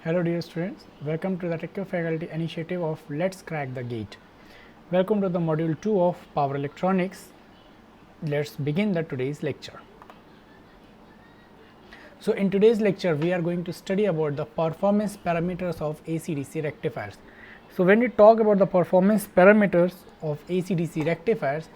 Hello dear students, welcome to the TechCure faculty initiative of Let's Crack the Gate. Welcome to the module 2 of Power Electronics. Let's begin the today's lecture. So in today's lecture we are going to study about the performance parameters of AC/DC rectifiers. So when we talk about the performance parameters of AC/DC rectifiers,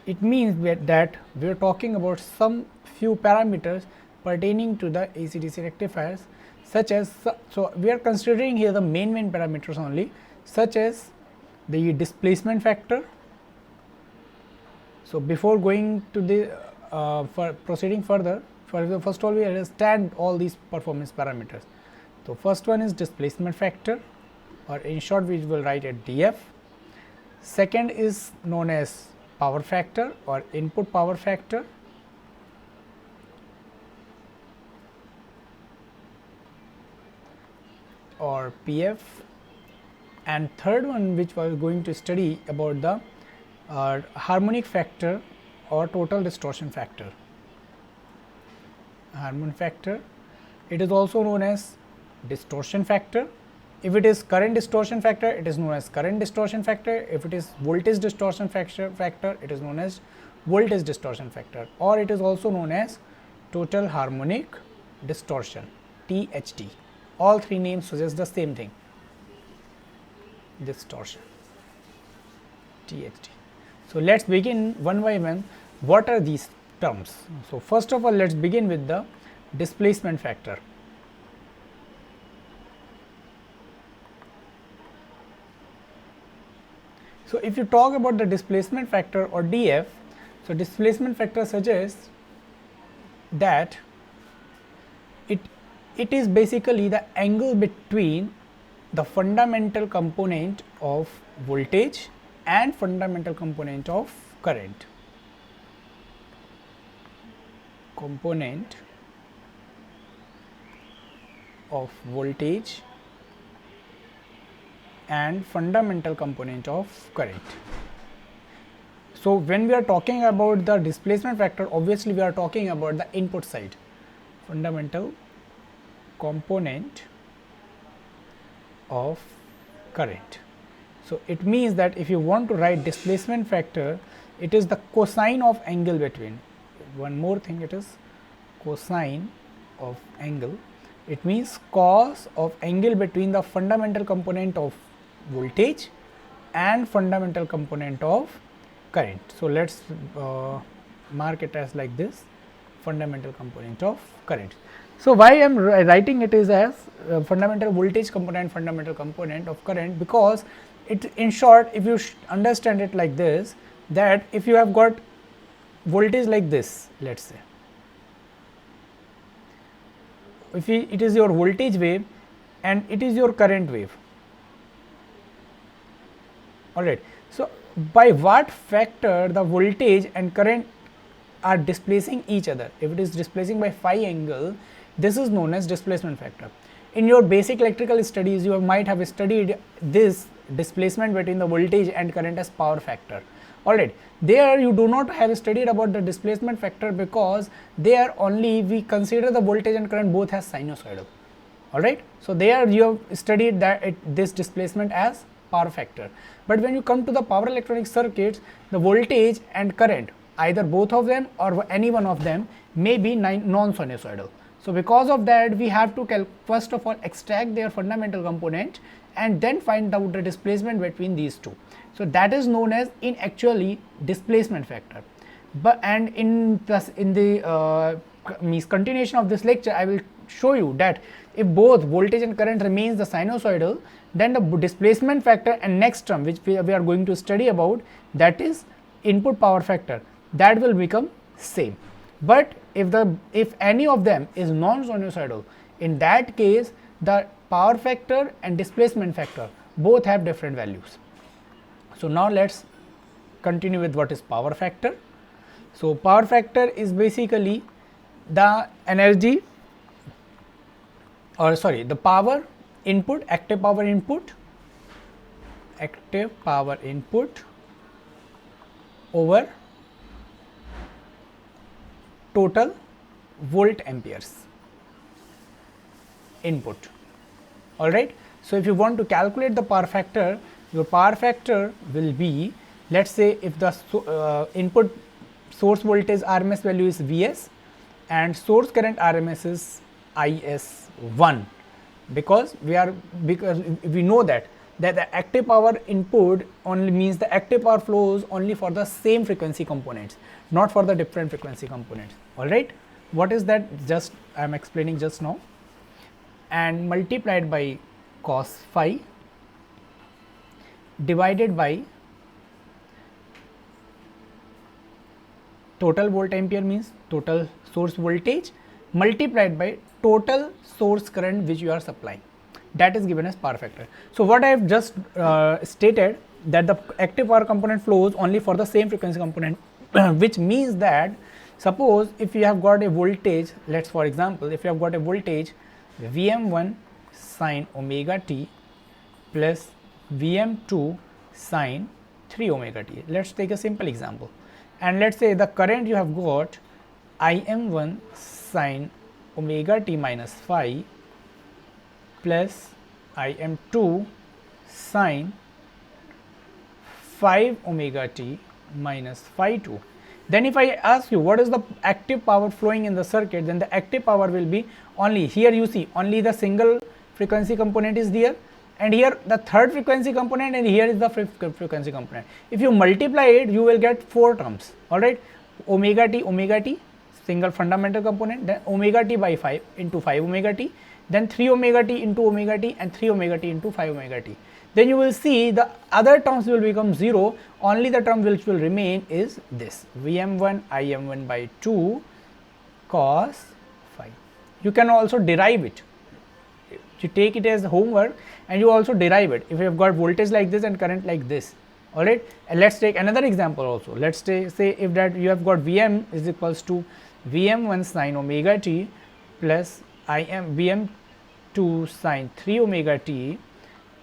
it means that we are talking about some few parameters pertaining to the AC/DC rectifiers, such as, so we are considering here the main parameters only, such as the displacement factor. So before going to the for proceeding further, first of all we understand all these performance parameters. So first one is displacement factor, or in short we will write it DF. Second is known as power factor or input power factor. Or PF, and third one which we are going to study about the harmonic factor or total distortion factor. Harmonic factor, it is also known as distortion factor. If it is current distortion factor, it is known as current distortion factor. If it is voltage distortion factor, it is known as voltage distortion factor, or it is also known as total harmonic distortion, THD. All three names suggest the same thing, distortion, THD. So let's begin one by one. What are these terms? So first of all, let's begin with the displacement factor. So if you talk about the displacement factor or DF, so displacement factor suggests that it is basically the angle between the fundamental component of voltage and fundamental component of current. Component of voltage and fundamental component of current. So when we are talking about the displacement factor, obviously we are talking about the input side, fundamental component of current. So it means that if you want to write displacement factor, it is the cosine of angle between, one more thing, it is cosine of angle. It means cos of angle between the fundamental component of voltage and fundamental component of current. So let's mark it as like this, fundamental component of current. So why I am writing it is as fundamental voltage component, fundamental component of current, because it, in short, if you understand it like this, that if you have got voltage like this, let's say, if it is your voltage wave and it is your current wave, alright. So by what factor the voltage and current are displacing each other? If it is displacing by phi angle, this is known as displacement factor. In your basic electrical studies, you might have studied this displacement between the voltage and current as power factor. Alright, there you do not have studied about the displacement factor, because there only we consider the voltage and current both as sinusoidal. Alright, so there you have studied that this displacement as power factor. But when you come to the power electronic circuits, the voltage and current, either both of them or any one of them, may be non-sinusoidal. So because of that, we have to first of all extract their fundamental component and then find out the displacement between these two. So that is known as in actually displacement factor. But and in the continuation of this lecture, I will show you that if both voltage and current remains the sinusoidal, then the displacement factor and next term which we are going to study about, that is input power factor, that will become same. But if any of them is non-sinusoidal, in that case the power factor and displacement factor both have different values. So now let's continue with what is power factor. So power factor is basically the energy, or sorry, the power input, active power input over total volt amperes input. Alright. So if you want to calculate the power factor, your power factor will be, let's say if the input source voltage RMS value is Vs and source current RMS is Is1, because we know that the active power input only means the active power flows only for the same frequency components, not for the different frequency components. Alright. What is that? Just I am explaining just now. And multiplied by cos phi divided by total volt ampere, means total source voltage, multiplied by total source current which you are supplying. That is given as power factor. So what I have just stated, that the active power component flows only for the same frequency component, which means that suppose if you have got a voltage, let's for example, if you have got a voltage Vm1 sin omega t plus Vm2 sin 3 omega t. Let's take a simple example, and let's say the current you have got Im1 sin omega t minus phi plus Im2 sin 5 omega t minus phi 2. Then if I ask you what is the active power flowing in the circuit, then the active power will be only, here you see only the single frequency component is there, and here the third frequency component, and here is the fifth frequency component. If you multiply it, you will get 4 terms. Alright, omega t single fundamental component, then omega t by 5 into 5 omega t, then 3 omega t into omega t, and 3 omega t into 5 omega t. Then you will see the other terms will become 0, only the term which will remain is this Vm1 Im1 by 2 cos phi. You can also derive it. You take it as homework and you also derive it if you have got voltage like this and current like this. Alright, and let's take another example also. Let's say if that you have got Vm is equals to Vm1 sin omega t plus Vm2 sin 3 omega t,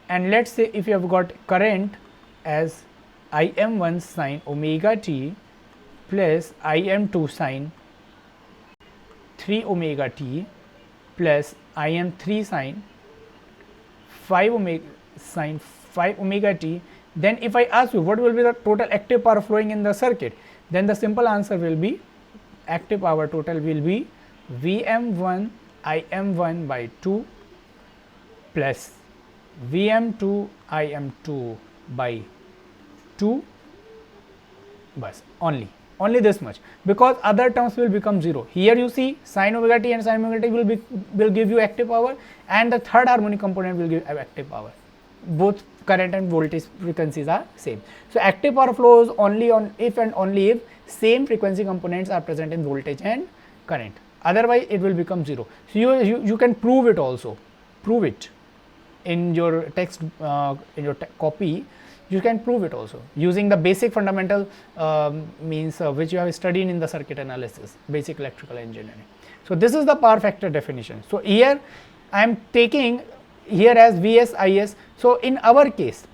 and let's say if you have got current as Im1 sin omega t plus Im2 sin 3 omega t plus Im3 sin 5 omega t, then if I ask you what will be the total active power flowing in the circuit, then the simple answer will be active power total will be Vm1 Im1 by 2 plus Vm2 Im2 by 2, bus only this much, because other terms will become 0. Here you see sin omega t and sin omega t will give you active power, and the third harmonic component will give active power. Both current and voltage frequencies are same. So active power flows only on if and only if same frequency components are present in voltage and current, otherwise it will become 0. So you can prove it also, prove it in your text, in your copy. You can prove it also using the basic fundamental means which you have studied in the circuit analysis, basic electrical engineering. So this is the power factor definition. So here I am taking here as Vs Is. So in our case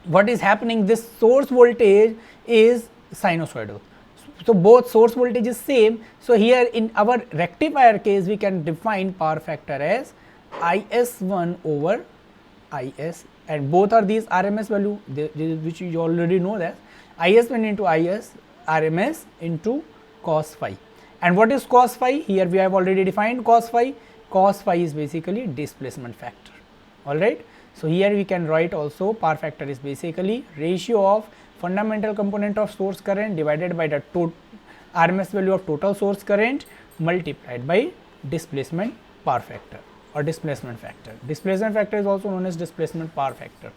what is happening, this source voltage is sinusoidal, so both source voltage is same. So here in our rectifier case we can define power factor as Is1 over Is, and both are these RMS value which you already know, that Is1 into Is RMS into cos phi. And what is cos phi? Here we have already defined cos phi. Cos phi is basically displacement factor. Alright, so here we can write also power factor is basically ratio of fundamental component of source current divided by the RMS value of total source current multiplied by displacement power factor or displacement factor. Displacement factor is also known as displacement power factor.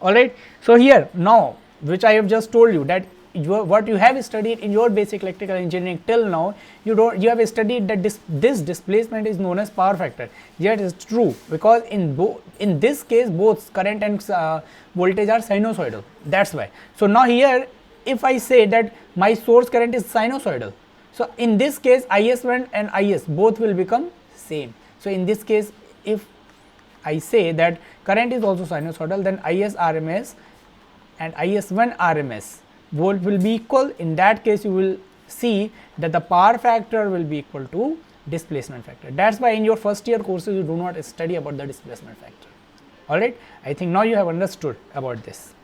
Alright, so here now which I have just told you that what you have studied in your basic electrical engineering till now, you have studied that this displacement is known as power factor. Yet it is true, because in this case both current and voltage are sinusoidal, that's why. So now here if I say that my source current is sinusoidal, so in this case Is1 and Is both will become same. So in this case if I say that current is also sinusoidal, then Is RMS and Is1 RMS both will be equal. In that case you will see that the power factor will be equal to displacement factor. That's why in your first year courses you do not study about the displacement factor. Alright, I think now you have understood about this.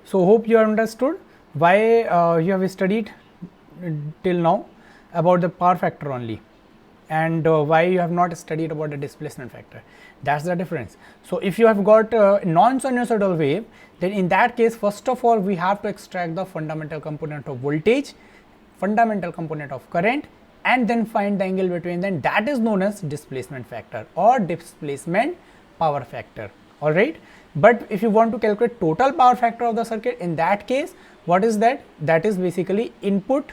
So, hope you have understood why you have studied till now about the power factor only, and why you have not studied about the displacement factor. That is the difference. So, if you have got a non-sinusoidal wave, then in that case, first of all we have to extract the fundamental component of voltage, fundamental component of current, and then find the angle between them. That is known as displacement factor or displacement power factor. All right. But if you want to calculate total power factor of the circuit, in that case, what is that? That is basically input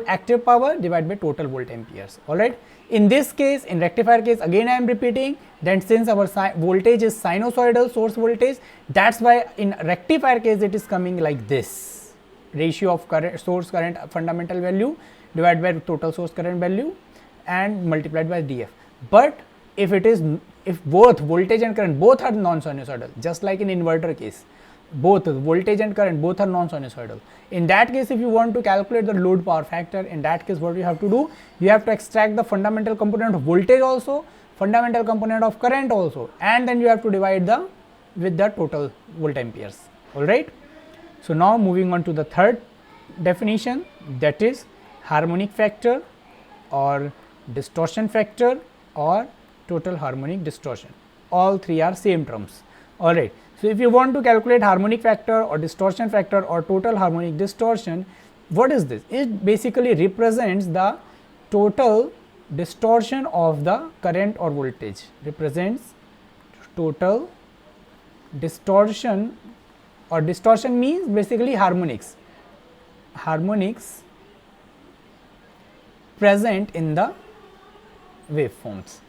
active power divided by total volt amperes. All right. In this case, in rectifier case, again I am repeating, then since our voltage is sinusoidal source voltage, that's why in rectifier case it is coming like this: ratio of current, source current fundamental value divided by total source current value and multiplied by df. But if both voltage and current both are non-sinusoidal, just like in inverter case, both voltage and current both are non-sinusoidal, in that case if you want to calculate the load power factor, in that case what you have to do, you have to extract the fundamental component of voltage also, fundamental component of current also, and then you have to divide with the total volt amperes. All right. So, now moving on to the third definition, that is harmonic factor or distortion factor or total harmonic distortion. All three are same terms. All right. So, if you want to calculate harmonic factor or distortion factor or total harmonic distortion, what is this? It basically represents the total distortion of the current or voltage, represents total distortion, or distortion means basically harmonics present in the waveforms,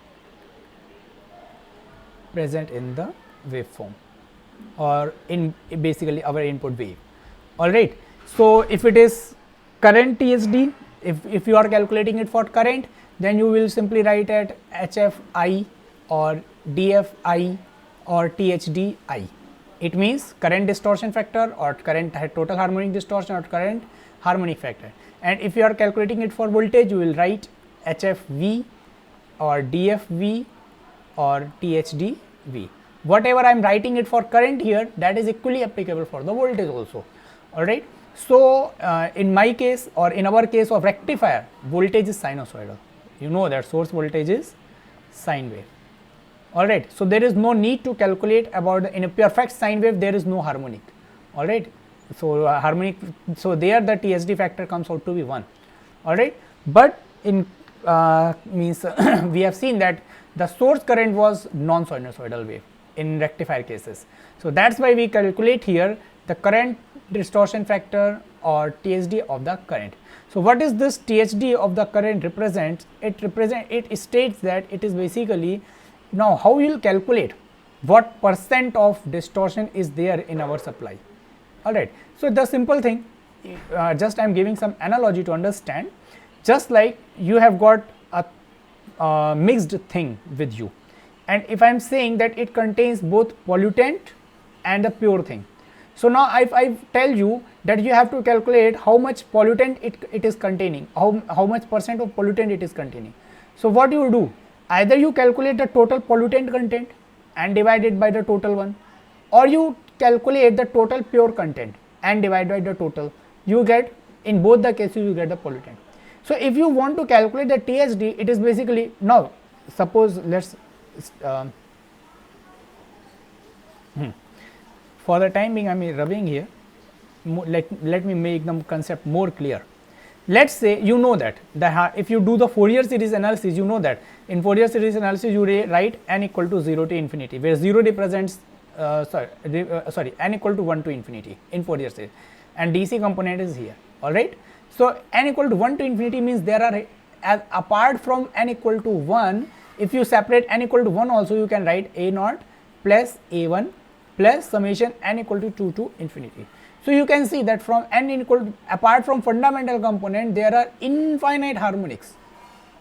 or in basically our input wave. All right. So, if it is current THD, if you are calculating it for current, then you will simply write at HFI or DFI or THDI. It means current distortion factor or current total harmonic distortion or current harmonic factor. And if you are calculating it for voltage, you will write HFV or DFV or THDV. Whatever I am writing it for current here, that is equally applicable for the voltage also. All right. So, in my case or in our case of rectifier, voltage is sinusoidal. You know that source voltage is sine wave. All right. So, there is no need to calculate about in a perfect sine wave, there is no harmonic. All right. So, harmonic, so there the THD factor comes out to be 1. All right. But in means we have seen that the source current was non-sinusoidal wave in rectifier cases. So, that is why we calculate here the current distortion factor or THD of the current. So, what is this THD of the current represents? It states that it is basically, now how you will calculate what percent of distortion is there in our supply. All right. So, the simple thing, just I am giving some analogy to understand, just like you have got a mixed thing with you, and if I am saying that it contains both pollutant and a pure thing. So, now if I tell you that you have to calculate how much pollutant it is containing, how much percent of pollutant it is containing. So, what you do, either you calculate the total pollutant content and divide it by the total one, or you calculate the total pure content and divide by the total, you get, in both the cases you get the pollutant. So, if you want to calculate the THD, it is basically, now suppose let us for the time being I am rubbing here, let me make the concept more clear. Let us say you know that if you do the Fourier series analysis, you know that in Fourier series analysis you write n equal to 0 to infinity, where 0 represents n equal to 1 to infinity in Fourier series, and DC component is here. All right. So, n equal to 1 to infinity means there are, apart from n equal to 1, if you separate n equal to 1 also, you can write a naught plus a1 plus summation n equal to 2 to infinity. So, you can see that from n equal to, apart from fundamental component, there are infinite harmonics.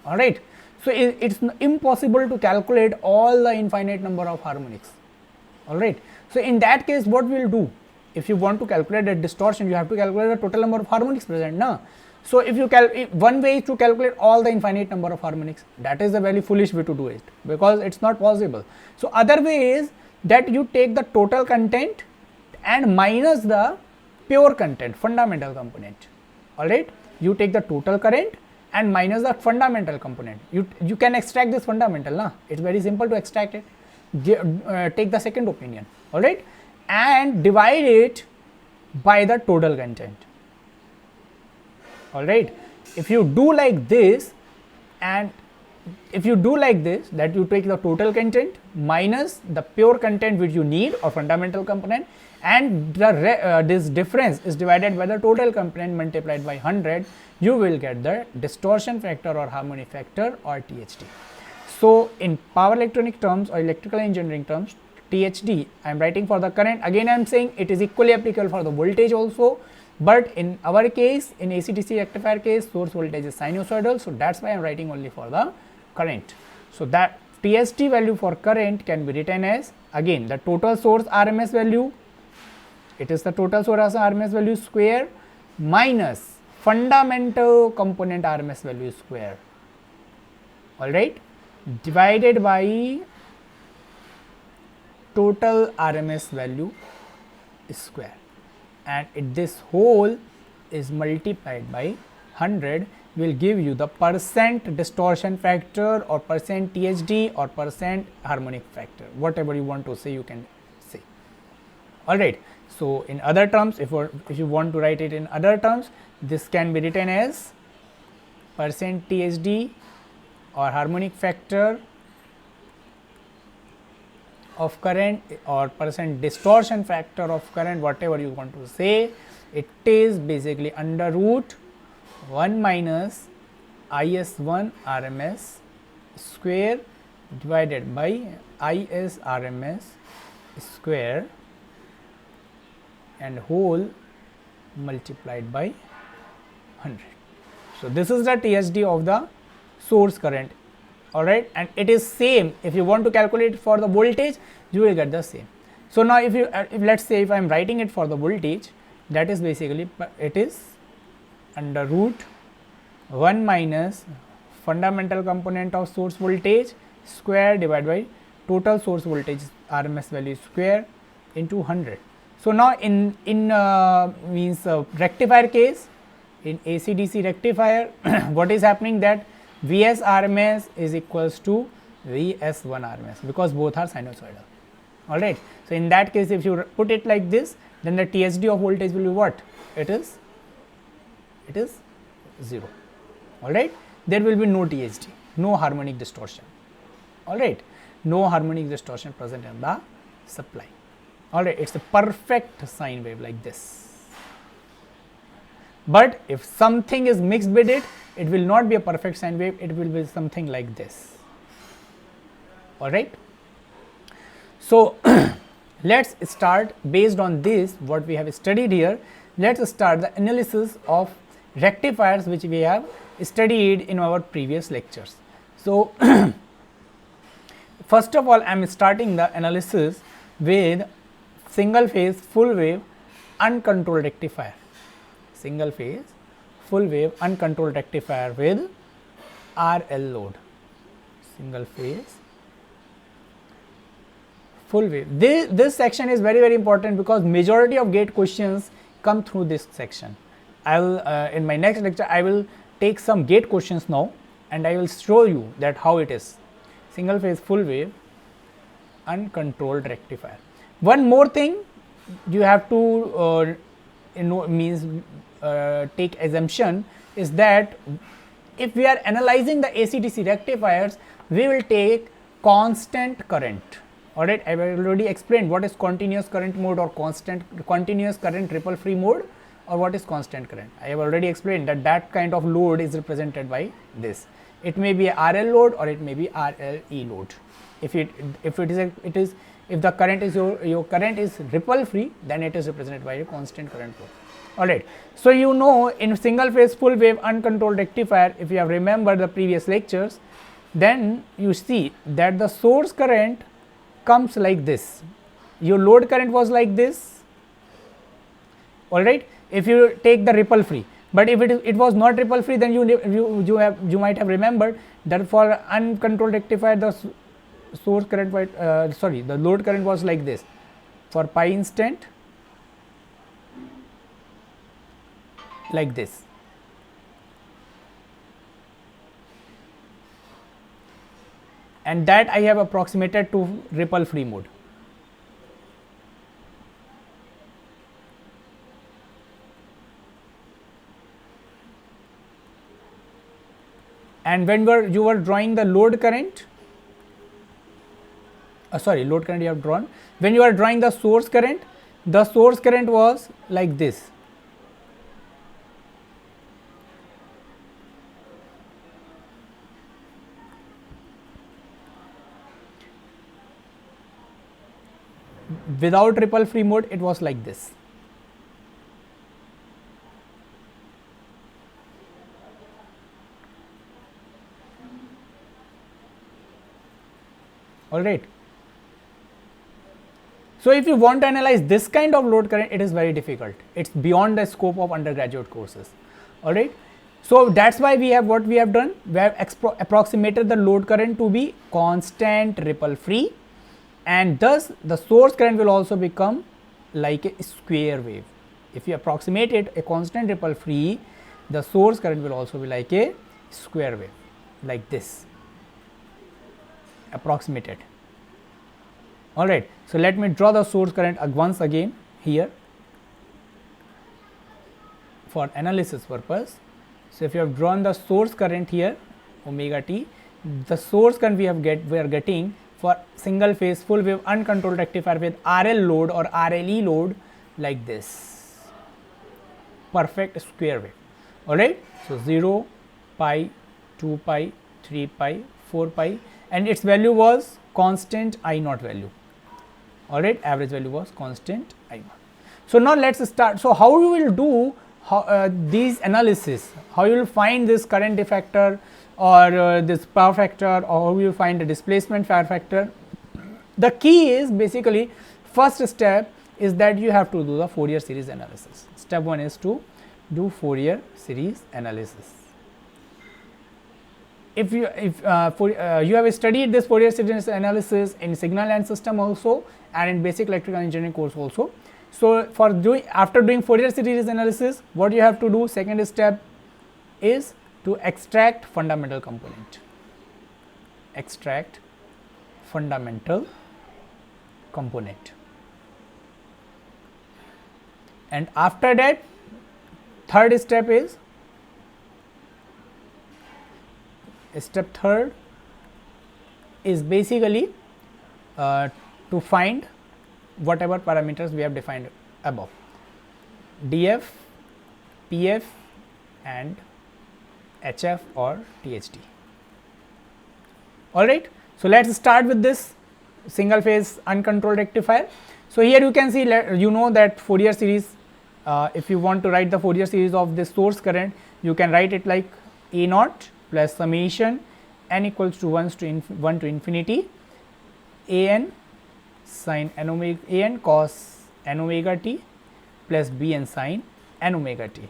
All right. So, it is impossible to calculate all the infinite number of harmonics. All right. So, in that case, what we will do, if you want to calculate the distortion, you have to calculate the total number of harmonics present. Now, So if you one way is to calculate all the infinite number of harmonics. That is a very foolish way to do it, because it's not possible. So other way is that you take the total content and minus the pure content, fundamental component. All right, you take the total current and minus the fundamental component. You can extract this fundamental, na? It's very simple to extract it. Take the second opinion, all right, and divide it by the total content. All right, if you do like this, and if you do like this, that you take the total content minus the pure content which you need or fundamental component, and this difference is divided by the total component multiplied by 100, you will get the distortion factor or harmonic factor or THD. So in power electronic terms or electrical engineering terms, THD I am writing for the current. Again I am saying it is equally applicable for the voltage also, but in our case, in AC/DC rectifier case, source voltage is sinusoidal, so that's why I am writing only for the current. So that THD value for current can be written as, again, the total source RMS value, it is the total source RMS value square minus fundamental component RMS value square, all right, divided by total RMS value square, and this whole is multiplied by 100 will give you the percent distortion factor or percent THD or percent harmonic factor, whatever you want to say, you can say. All right. So in other terms, if you want to write it in other terms, this can be written as percent THD or harmonic factor of current or percent distortion factor of current, whatever you want to say. It is basically under root 1 minus IS1 RMS square divided by IS RMS square and whole multiplied by 100. So this is the THD of the source current, all right, and it is same. If you want to calculate for the voltage, you will get the same. So now if let's say if I am writing it for the voltage, that is basically it is under root 1 minus fundamental component of source voltage square divided by total source voltage RMS value square into 100. So now in rectifier case, in AC/DC rectifier, what is happening, that Vs RMS is equals to Vs1 RMS, because both are sinusoidal, all right. So in that case, if you put it like this, then the THD of voltage will be what? It is 0, all right. There will be no THD, no harmonic distortion, all right, no harmonic distortion present in the supply, all right. It's a perfect sine wave like this. But if something is mixed with it, it will not be a perfect sine wave, it will be something like this, all right. So let's start based on this what we have studied here. Let's start the analysis of rectifiers which we have studied in our previous lectures. So first of all, I am starting the analysis with single phase full wave uncontrolled rectifier. Single phase full wave uncontrolled rectifier with RL load. Single phase full wave. This section is very important, because majority of gate questions come through this section. I will in my next lecture I will take some gate questions now, and I will show you that how it is. Single phase full wave uncontrolled rectifier. One more thing you have to take assumption is that if we are analyzing the AC/DC rectifiers, we will take constant current, all right. I have already explained what is continuous current mode or continuous current ripple free mode, or what is constant current. I have already explained that kind of load is represented by this. It may be a RL load or it may be RLE load. If the current is your current is ripple free, then it is represented by a constant current load, all right. So you know, in single phase full wave uncontrolled rectifier, if you have remembered the previous lectures, then you see that the source current comes like this, your load current was like this, all right. If you take the ripple free, But if it was not ripple free, then you might have remembered that for uncontrolled rectifier the source current the load current was like this for pi instant, like this. And that I have approximated to ripple free mode. And when you were drawing the load current, load current you have drawn. When you are drawing the source current was like this. Without ripple free mode, it was like this. All right. So if you want to analyze this kind of load current, it is very difficult. It's beyond the scope of undergraduate courses. All right. So that's why we have what we have done. We have approximated the load current to be constant ripple free, and thus the source current will also become like a square wave. If you approximate it a constant ripple free, the source current will also be like a square wave, like this, approximated. All right. So let me draw the source current once again here for analysis purpose. So if you have drawn the source current here, omega t, the source current we are getting for single phase full wave uncontrolled rectifier with RL load or RLE load like this, perfect square wave. All right. So 0, pi, 2 pi, 3 pi, 4 pi, and its value was constant I naught value. All right, average value was constant I naught. So now let's start. So how you will do these analysis, how you will find this current defector or this power factor, or how you will find the displacement power factor. The key is basically, first step is that you have to do the Fourier series analysis. Step 1 is to do Fourier series analysis. If you have studied this Fourier series analysis in signal and system also, and in basic electrical engineering course also. So after doing Fourier series analysis, what you have to do, second step is to extract fundamental component. Extract fundamental component. And after that, third step is, step third is basically to find whatever parameters we have defined above, df, pf and hf or tht. All right. So let's start with this single phase uncontrolled rectifier. So here you can see, you know that Fourier series, if you want to write the Fourier series of this source current, you can write it like A naught plus summation n equals to 1 to infinity an sin n omega, an cos n omega t plus bn sin n omega t.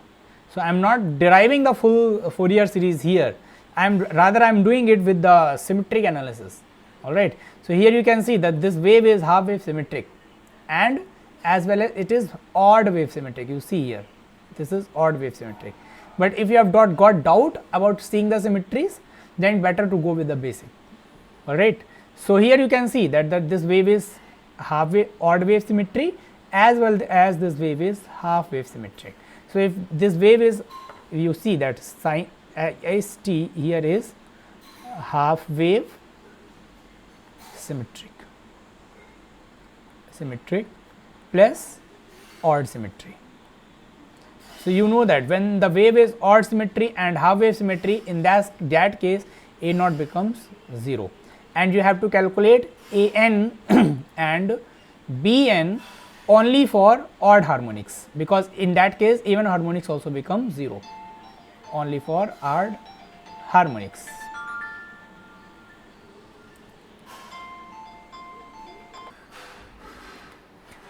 So I am not deriving the full Fourier series here. I am doing it with the symmetric analysis. All right. So here you can see that this wave is half wave symmetric, and as well as it is odd wave symmetric. You see here, this is odd wave symmetric. But if you have got doubt about seeing the symmetries, then better to go with the basic. All right. So here you can see that this wave is half wave odd wave symmetry, as well as this wave is half wave symmetric. So if this wave is, you see that sin st here is half wave symmetric plus odd symmetry. So you know that when the wave is odd symmetry and half wave symmetry, in that case A naught becomes 0, and you have to calculate An and Bn only for odd harmonics, because in that case even harmonics also become 0, only for odd harmonics.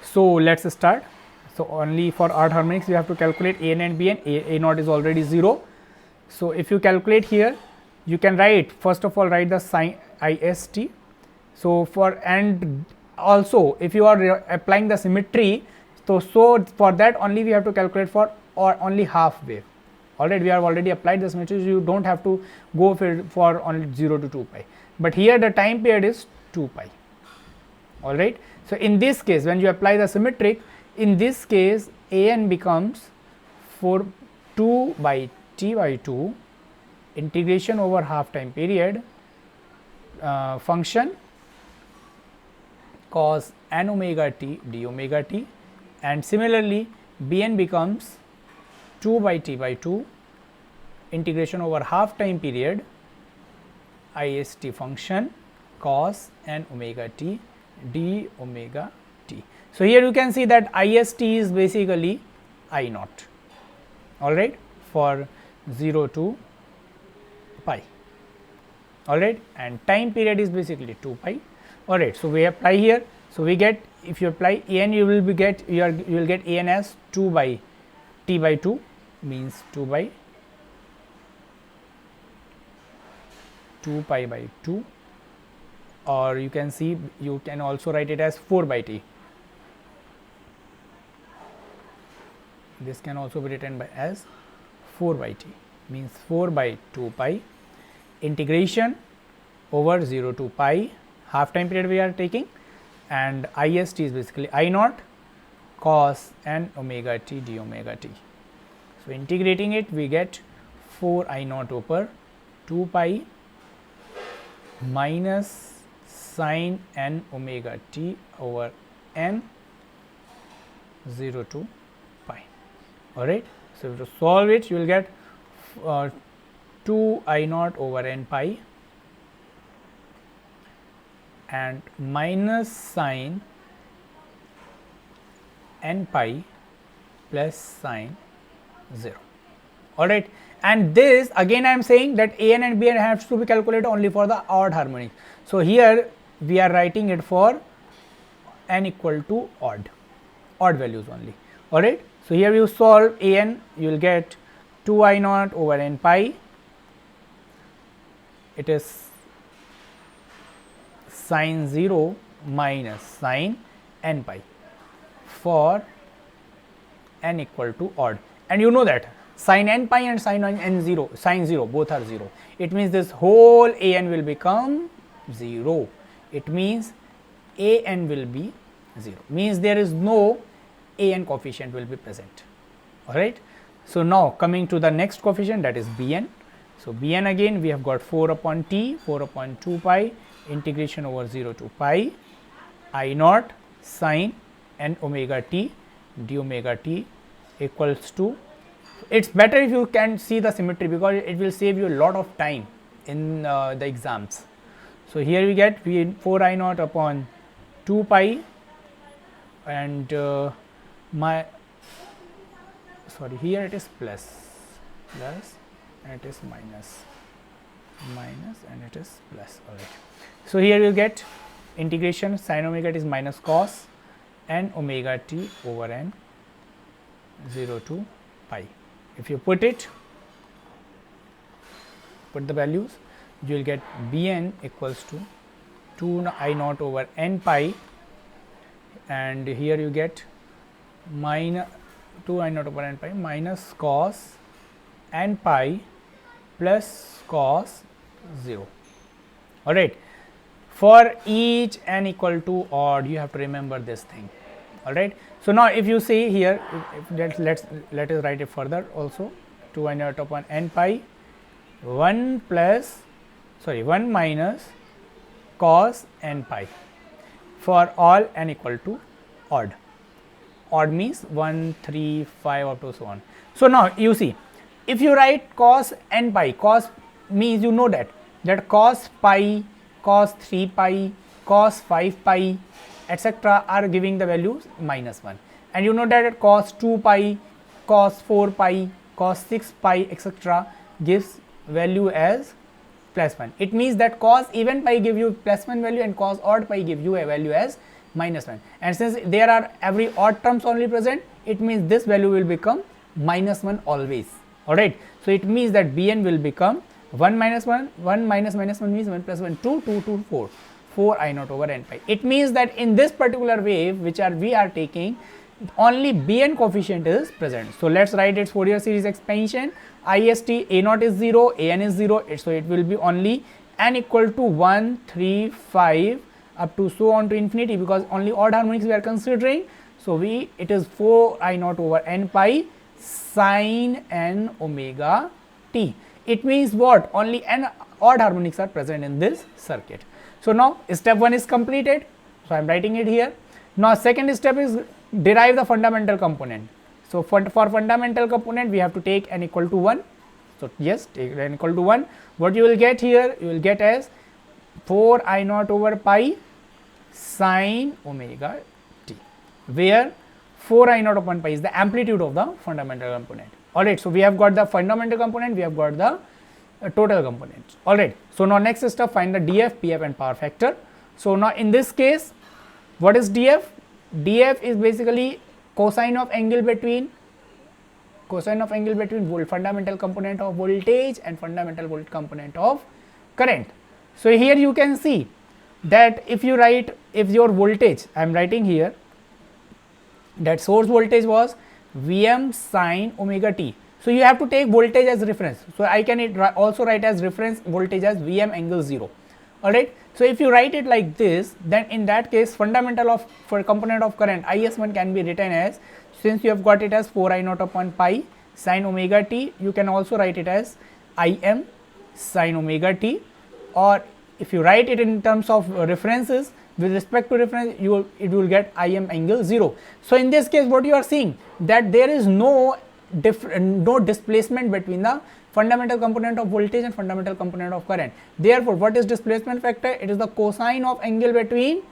So let's start. So only for odd harmonics we have to calculate a_n and b_n. A naught is already 0. So if you calculate here, you can write, first of all write the sign ist. So for, and also if you are applying the symmetry, so for that only we have to calculate for or only half wave. Alright, we have already applied the symmetry, so you don't have to go for only 0 to 2 pi, but here the time period is 2 pi. Alright. So in this case, when you apply the symmetric, in this case a_n becomes 2 by t by 2 integration over half time period function cos n omega t d omega t, and similarly bn becomes 2 by t by 2 integration over half time period ist function cos n omega t d omega t. So here you can see that ist is basically I naught, alright, for 0 to pi, alright, and time period is basically 2 pi, alright. So we apply here, so we get, if you apply an, you will be get, you will get an as 2 by t by 2, means 2 pi by 2, or you can see, you can also write it as 4 by t. This can also be written by as 4 by t, means 4 by 2 pi integration over 0 to pi, half time period we are taking, and ist is basically I naught cos n omega t d omega t. So integrating it, we get 4 I naught over 2 pi minus sin n omega t over n 0 to pi, alright. So to solve it, you will get 2 I naught over n pi and minus sin n pi plus sin 0, alright. And this again I am saying that a_n and b_n has to be calculated only for the odd harmonic. So here we are writing it for n equal to odd values only, alright. So here you solve a_n, you will get 2 I naught over n pi, it is sin 0 minus sin n pi for n equal to odd, and you know that sin n pi and sin 0 both are 0, it means this whole a_n will become 0, it means a_n will be 0, means there is no a_n coefficient will be present, alright. So now coming to the next coefficient, that is bn. So bn again we have got 4 upon t, 4 upon 2 pi integration over 0 to pi I naught sin n omega t d omega t equals to, it's better if you can see the symmetry because it will save you a lot of time in the exams. So here we get 4 I naught upon 2 pi and here it is plus and it is minus and it is plus, alright. So here you get integration sin omega t is minus cos n omega t over n 0 to pi. If you put the values, you will get bn equals to 2 I naught over n pi, and here you get minus 2 I naught over n pi minus cos n pi plus cos 0, alright. For each n equal to odd, you have to remember this thing, alright. So now if you see here, let us write it further also, 2 I naught upon n pi 1 minus cos n pi for all n equal to odd. Odd means 1, 3, 5 up to so on. So now you see, if you write cos n pi, cos means you know that cos pi, cos 3 pi, cos 5 pi etc. are giving the values minus 1, and you know that cos 2 pi, cos 4 pi, cos 6 pi etc. gives value as plus 1. It means that cos even pi give you plus 1 value and cos odd pi give you a value as minus 1, and since there are every odd terms only present, it means this value will become minus 1 always. Alright, so it means that Bn will become 1 minus 1, 1 minus minus 1 means 1 plus 1, 2, 2, 2, 4, 4 I naught over n pi. It means that in this particular wave which we are taking, only Bn coefficient is present. So let's write its Fourier series expansion. Ist a naught is 0, an is 0, so it will be only n equal to 1, 3, 5 up to so on to infinity, because only odd harmonics we are considering. So it is 4 I naught over n pi sin n omega t. It means what? Only n odd harmonics are present in this circuit. So now step 1 is completed, so I am writing it here. Now second step is derive the fundamental component. So for fundamental component we have to take n equal to 1. So yes, take n equal to 1. What you will get here? You will get as 4 I naught over pi sin omega t, where 4 I naught upon pi is the amplitude of the fundamental component. Alright, so we have got the fundamental component, we have got the total components. Alright, so now next step, find the df, pf and power factor. So now in this case, what is df? df is basically cosine of angle between fundamental component of voltage and fundamental component of current. So here you can see that if your voltage, I am writing here that source voltage was Vm sin omega t. So you have to take voltage as reference. So I can also write as reference voltage as Vm angle 0. Alright. So if you write it like this, then in that case fundamental for component of current Is1 can be written as, since you have got it as 4 I naught upon pi sin omega t, you can also write it as Im sin omega t, or if you write it in terms of references, with respect to reference it will get Im angle 0. So in this case what you are seeing, that there is no displacement between the fundamental component of voltage and fundamental component of current. Therefore what is displacement factor? It is the cosine of angle between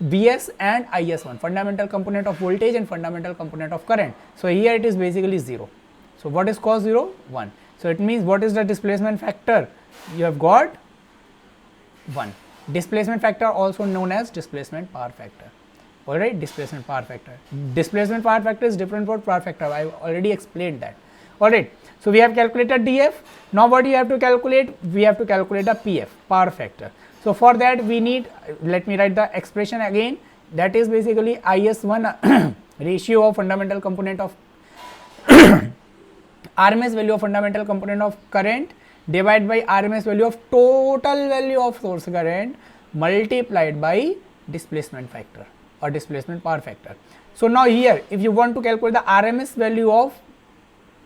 Vs and Is1, fundamental component of voltage and fundamental component of current. So here it is basically 0. So what is cos 0? 1. So it means what is the displacement factor? You have got 1. Displacement factor also known as displacement power factor. Alright, displacement power factor. Displacement power factor is different from power factor. I already explained that. Alright, so we have calculated df. Now what you have to calculate? We have to calculate the pf, power factor. So for that we need, let me write the expression again. That is basically Is1 ratio of fundamental component of RMS value of fundamental component of current divided by RMS value of total value of source current multiplied by displacement factor or displacement power factor. So now here if you want to calculate the RMS value of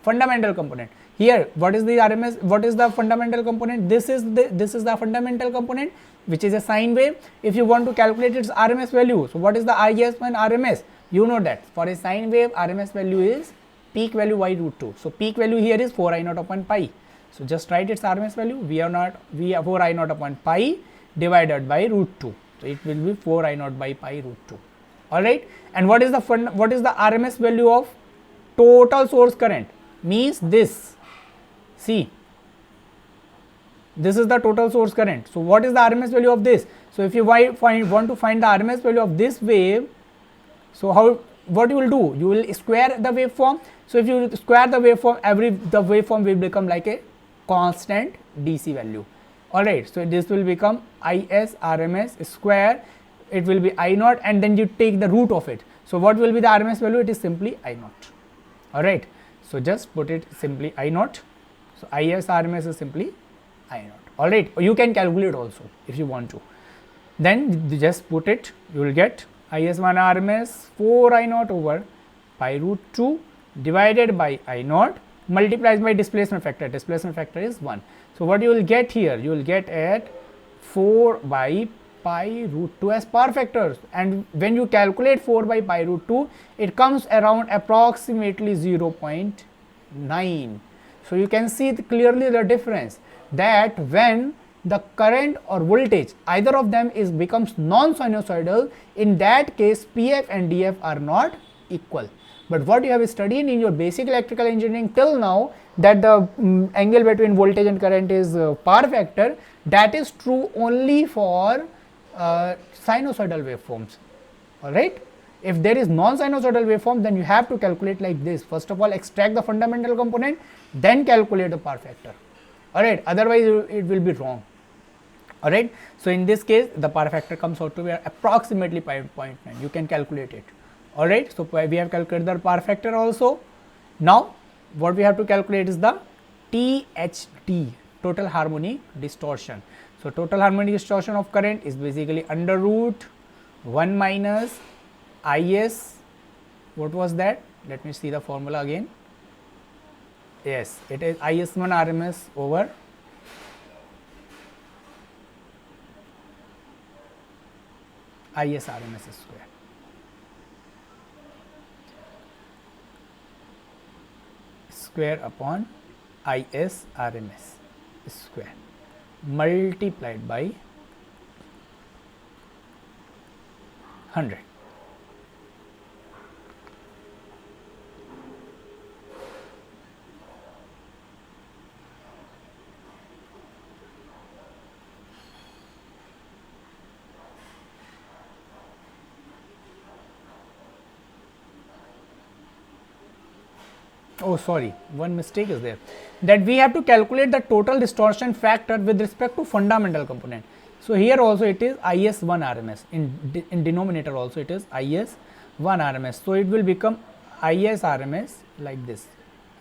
fundamental component, here what is the RMS, what is the fundamental component? This is the fundamental component, which is a sine wave. If you want to calculate its RMS value, so what is the Is1 RMS? You know that for a sine wave RMS value is peak value by root 2. So peak value here is 4 I naught upon pi. So just write its RMS value, V 4 I naught upon pi divided by root 2. So it will be 4 I naught by pi root 2. Alright, and what is the RMS value of total source current? Means this. See, this is the total source current. So what is the RMS value of this? So if you want to find the RMS value of this wave, so what you will do? You will square the waveform. So if you square the waveform, the waveform will become like a constant DC value. Alright, so this will become Is RMS square, it will be I naught, and then you take the root of it. So what will be the RMS value? It is simply I naught. Alright, so just put it simply I naught. So Is RMS is simply I naught. Alright, you can calculate also if you want to. Then just put it, you will get Is1 RMS 4 I naught over pi root 2 divided by I naught multiplied by displacement factor. Displacement factor is 1. So what you will get here? You will get at 4 by pi root 2 as power factors, and when you calculate 4 by pi root 2, it comes around approximately 0.9. So you can see clearly the difference, that when the current or voltage, either of them becomes non-sinusoidal, in that case PF and DF are not equal. But what you have studied in your basic electrical engineering till now, that the angle between voltage and current is power factor, that is true only for sinusoidal waveforms. alright. If there is non-sinusoidal waveform, then you have to calculate like this. First of all, extract the fundamental component, then calculate the power factor, alright, otherwise it will be wrong, alright. So in this case, the power factor comes out to be approximately 0.9, you can calculate it, alright. So we have calculated the power factor also. Now what we have to calculate is the THD, total harmonic distortion. So total harmonic distortion of current is basically under root 1 minus Is, what was that? Let me see the formula again. Yes, it is Is1 RMS over Is RMS square. Square upon Is RMS square multiplied by 100. Oh sorry, one mistake is there, that we have to calculate the total distortion factor with respect to fundamental component. So here also it is Is1 RMS, in denominator also it is Is1 RMS. So it will become Is RMS like this.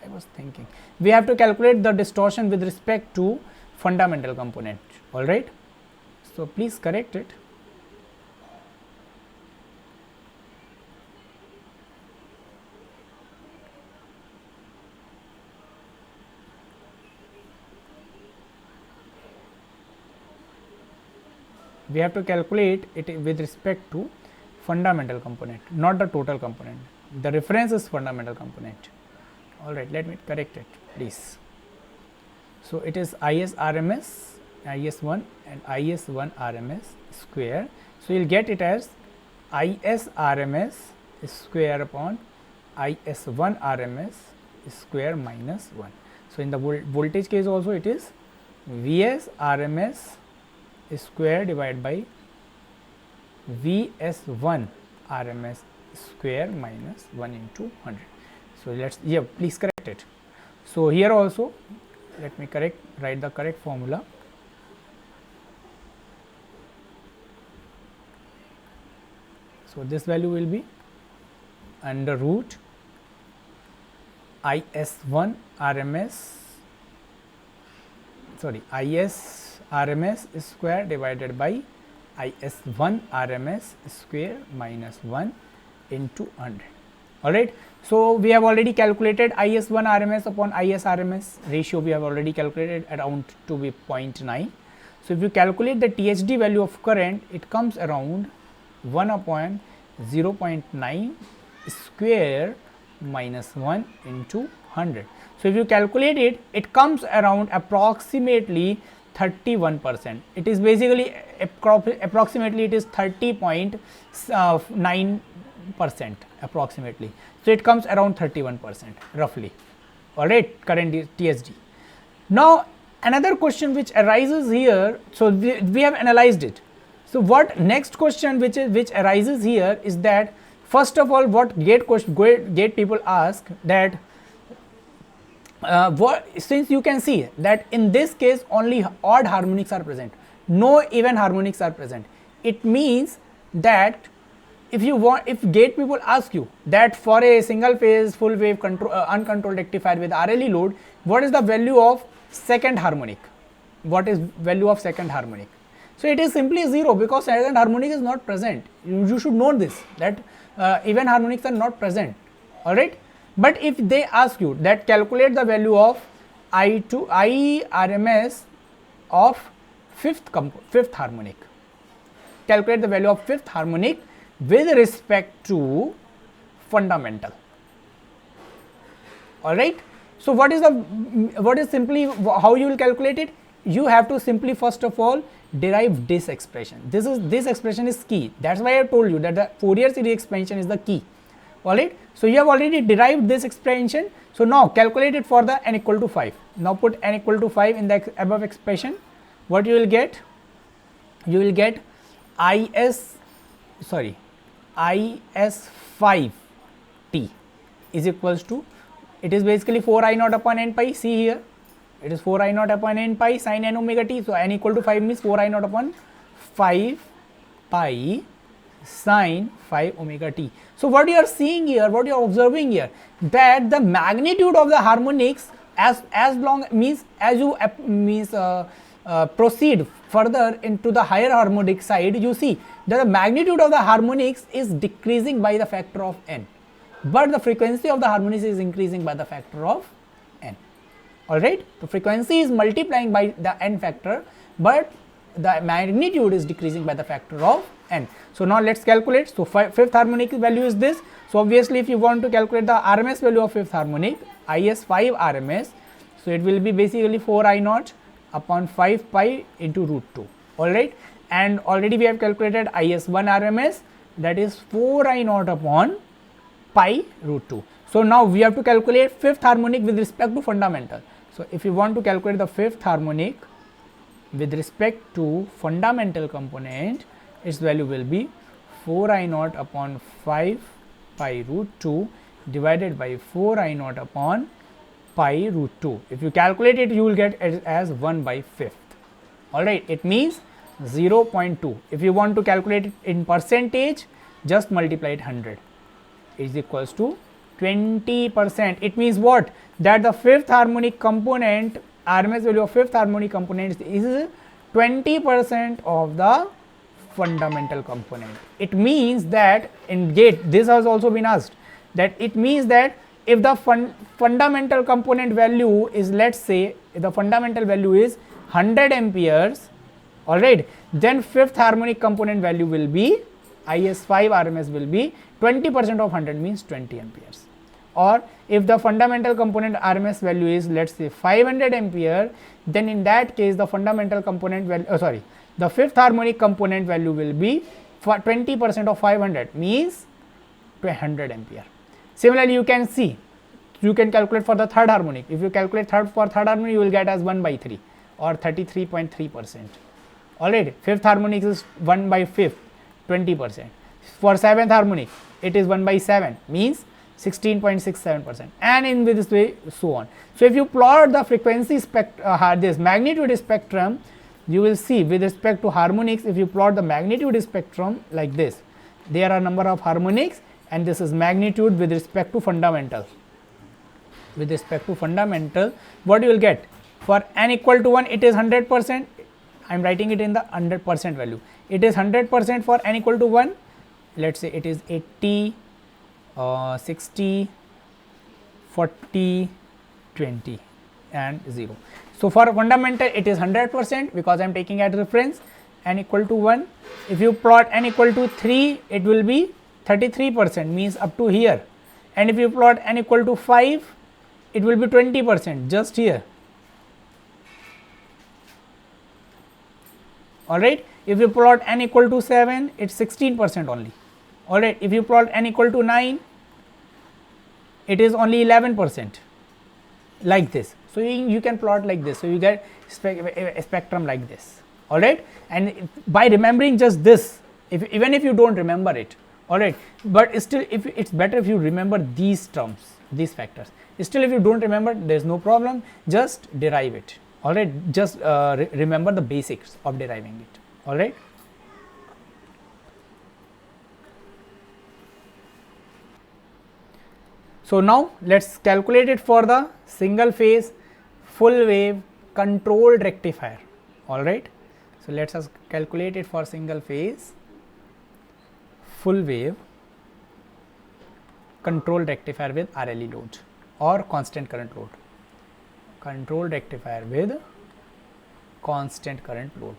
I was thinking we have to calculate the distortion with respect to fundamental component, alright. So please correct it. We have to calculate it with respect to fundamental component, not the total component. The reference is fundamental component. Alright, let me correct it please. So it is Is RMS, Is1 and Is1 RMS square. So you will get it as Is RMS square upon Is1 RMS square minus 1. So in the voltage case also it is Vs RMS square divided by Vs1 RMS square minus 1 into 100. So let's, yeah, please correct it. So here also let me write the correct formula. So this value will be under root Is1 RMS, sorry, Is RMS square divided by Is1 RMS square minus 1 into 100. Alright. So we have already calculated Is1 RMS upon Is RMS ratio, we have already calculated around to be 0.9. So if you calculate the THD value of current, it comes around 1 upon 0.9 square minus 1 into 100. So if you calculate it, it comes around approximately 31%. It is basically approximately it is 30.9% approximately. So it comes around 31% roughly. Alright, current THD. Now another question which arises here, so we have analyzed it. So what next question which arises here is that, first of all, what gate people ask that since you can see that in this case only odd harmonics are present, no even harmonics are present, it means that if gate people ask you that for a single phase full wave uncontrolled rectifier with RLE load, what is the value of second harmonic? What is value of second harmonic? So it is simply 0 because second harmonic is not present. You should know this, that even harmonics are not present. Alright. But if they ask you that calculate the value of I RMS of fifth harmonic, calculate the value of fifth harmonic with respect to fundamental. Alright. So what is simply how you will calculate it? You have to simply first of all derive this expression. This expression is key. That's why I told you that the Fourier series expansion is the key. Alright. So you have already derived this expansion. So now calculate it for the n equal to 5. Now put n equal to 5 in the above expression. What you will get? You will get IS5 t is equals to, it is basically 4 I naught upon n pi. See here, it is 4 I naught upon n pi sin n omega t. So n equal to 5 means 4 I naught upon 5 pi sin 5 omega t. So what you are seeing here, what you are observing here, that the magnitude of the harmonics as long means as you proceed further into the higher harmonic side, you see that the magnitude of the harmonics is decreasing by the factor of n, but the frequency of the harmonics is increasing by the factor of n. Alright, the frequency is multiplying by the n factor, but the magnitude is decreasing by the factor of n. So now let's calculate. So fifth harmonic value is this. So obviously if you want to calculate the RMS value of fifth harmonic, IS5 RMS, so it will be basically 4 I naught upon 5 pi into root 2. Alright, and already we have calculated IS1 RMS, that is 4 I naught upon pi root 2. So now we have to calculate fifth harmonic with respect to fundamental. So if you want to calculate the fifth harmonic with respect to fundamental component, its value will be 4 I naught upon 5 pi root 2 divided by 4 I naught upon pi root 2. If you calculate it, you will get it as 1 by fifth. Alright, it means 0.2. If you want to calculate it in percentage, just multiply it 100. It is equals to 20%. It means what? That the fifth harmonic component, RMS value of fifth harmonic component is 20% of the fundamental component. It means that in GATE, this has also been asked, that it means that if the fundamental component value is, let's say, if the fundamental value is 100 amperes, alright, then fifth harmonic component value will be, IS5 RMS will be 20% of 100 means 20 amperes. Or if the fundamental component RMS value is, let's say, 500 ampere, then in that case the fundamental component value, the fifth harmonic component value will be for 20% of 500 means 100 ampere. Similarly, you can see, you can calculate for the third harmonic. If you calculate for third harmonic, you will get as 1 by 3 or 33.3%. Alright, fifth harmonic is 1 by fifth, 20%. For seventh harmonic, it is 1 by 7 means 16.67%, and in this way so on. So if you plot the frequency this magnitude spectrum, you will see with respect to harmonics, if you plot the magnitude spectrum like this, there are number of harmonics and this is magnitude with respect to fundamental. With respect to fundamental, what you will get? For n equal to 1, it is 100%. I am writing it in the 100% value. It is 100% for n equal to 1. Let us say it is 80, 60, 40, 20 and 0. So for fundamental, it is 100% because I am taking as reference n equal to 1. If you plot n equal to 3, it will be 33%, means up to here, and if you plot n equal to 5, it will be 20% just here. Alright, if you plot n equal to 7, it is 16% only. Alright, if you plot n equal to 9, it is only 11%, like this. So you can plot like this, so you get a spectrum like this. Alright, and by remembering just this, even if you do not remember it, alright, but still if it's better if you remember these terms, these factors. Still if you do not remember, there is no problem, just derive it. Alright, just remember the basics of deriving it. Alright. So now let us calculate it for the single phase full wave controlled rectifier. Alright. So let us calculate it for single phase full wave controlled rectifier with RLE load or constant current load. Controlled rectifier with constant current load.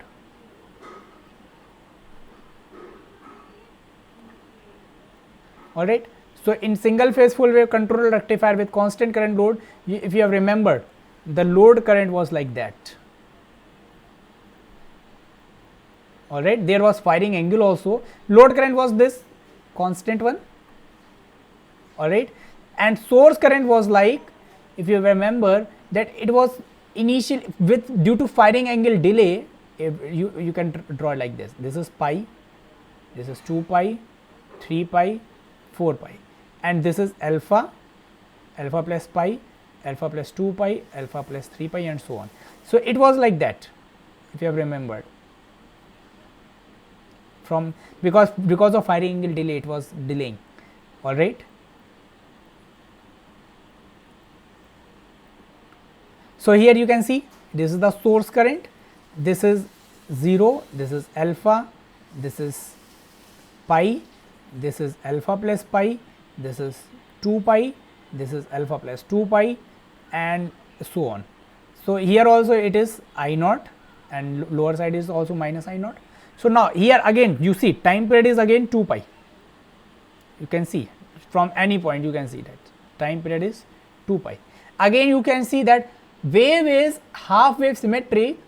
Alright. So in single phase full wave controlled rectifier with constant current load, if you have remembered, the load current was like that. Alright, there was firing angle also. Load current was this constant one. Alright, and source current was like, if you remember, that it was initially with due to firing angle delay, you can draw like this. This is pi, this is 2 pi, 3 pi, 4 pi, and this is alpha, alpha plus pi, alpha plus 2 pi, alpha plus 3 pi, and so on. So it was like that, if you have remembered. From because of firing angle delay, it was delaying. All right. So here you can see this is the source current, this is 0, this is alpha, this is pi, this is alpha plus pi, this is 2 pi, this is alpha plus 2 pi, and so on. So here also it is I naught, and lower side is also minus I naught. So now here again you see time period is again 2 pi. You can see from any point, you can see that time period is 2 pi. Again you can see that wave is half wave symmetric.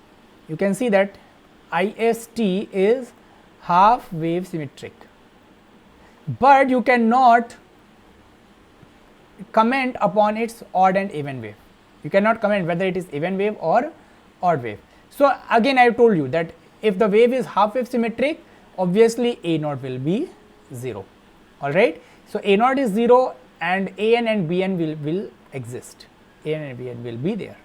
You can see that IST is half wave symmetric, but you cannot comment upon its odd and even wave. You cannot comment whether it is even wave or odd wave. So again I have told you that if the wave is half wave symmetric, obviously A naught will be 0. All right. So A naught is 0 and AN and BN will exist. AN and BN will be there.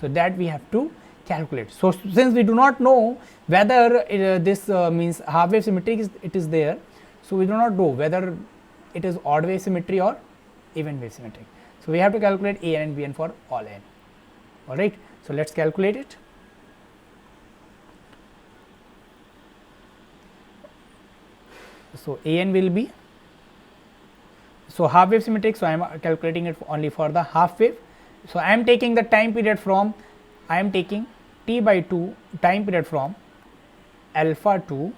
So that we have to calculate. So since we do not know whether this means half wave symmetric it is there, so we do not know whether it is odd wave symmetry or even wave symmetric. So we have to calculate AN and BN for all n. All right. So let's calculate it. So AN will be, so half wave symmetric, so I am calculating it only for the half wave. So I am taking the time period from, I am taking T by 2 time period from alpha to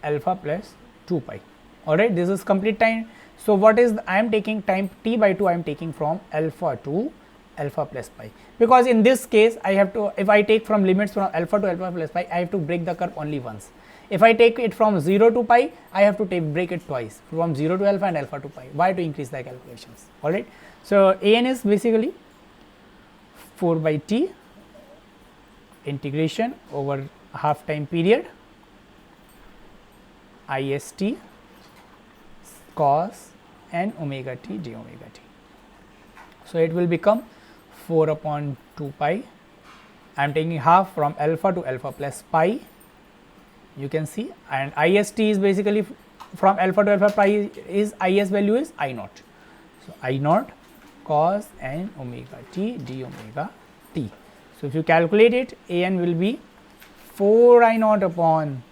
alpha plus 2 pi. All right, this is complete time. So what is I am taking time T by 2, I am taking from alpha to alpha plus pi, because in this case I have to, if I take from limits from alpha to alpha plus pi, I have to break the curve only once. If I take it from 0 to pi, I have to break it twice, from 0 to alpha and alpha to pi. Why? To increase the calculations. All right. So AN is basically 4 by T integration over half time period IST cos n omega t d omega t. So it will become 4 upon 2 pi. I am taking half from alpha to alpha plus pi. You can see, and IST is basically from alpha to alpha pi is IS value is I naught. So I naught cos n omega t d omega t. So if you calculate it, AN will be 4 I naught upon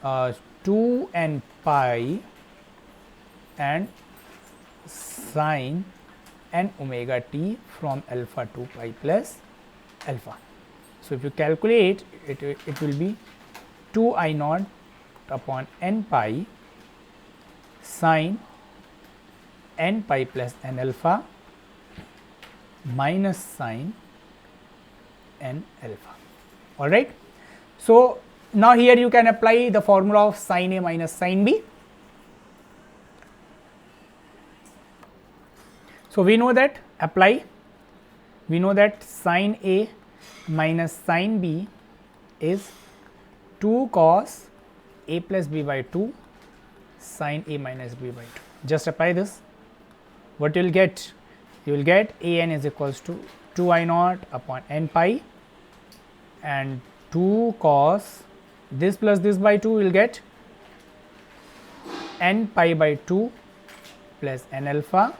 2 n pi and sin n omega t from alpha to pi plus alpha. So if you calculate it, it will be 2 I naught upon n pi sin n pi plus n alpha minus sin n alpha. All right. So now here you can apply the formula of sin A minus sin B. So we know that we know that sin A minus sin B is 2 cos A plus B by 2 sin A minus B by 2. Just apply this. What you will get? You will get AN is equals to 2 I naught upon n pi and 2 cos this plus this by 2 will get n pi by 2 plus n alpha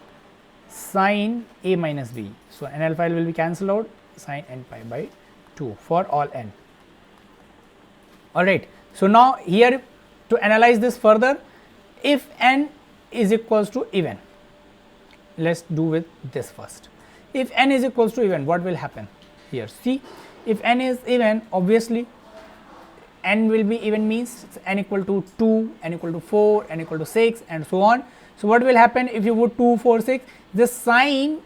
sin A minus B. So n alpha will be cancelled out, sin n pi by 2 for all n. All right. So now here to analyze this further, if n is equals to even, let's do with this first. If n is equals to even, what will happen here? See, if n is even, obviously n will be even means n equal to 2, n equal to 4, n equal to 6 and so on. So what will happen if you put 2, 4, 6, the sin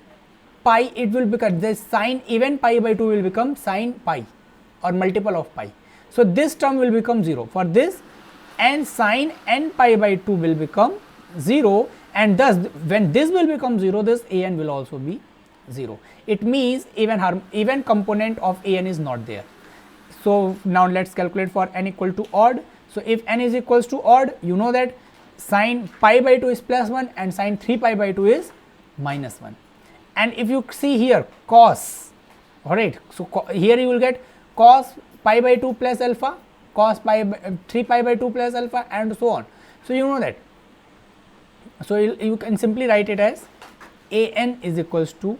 pi, it will become the sin even pi by 2 will become sin pi or multiple of pi. So this term will become 0 for this, and sin n pi by 2 will become 0, and thus when this will become 0, this AN will also be 0. It means even component of AN is not there. So now let's calculate for n equal to odd. So if n is equals to odd, you know that sine pi by 2 is plus 1 and sine 3 pi by 2 is minus 1. And if you see here cos, alright, so here you will get cos pi by 2 plus alpha, cos pi by, 3 pi by 2 plus alpha, and so on. So you know that. So you can simply write it as an is equals to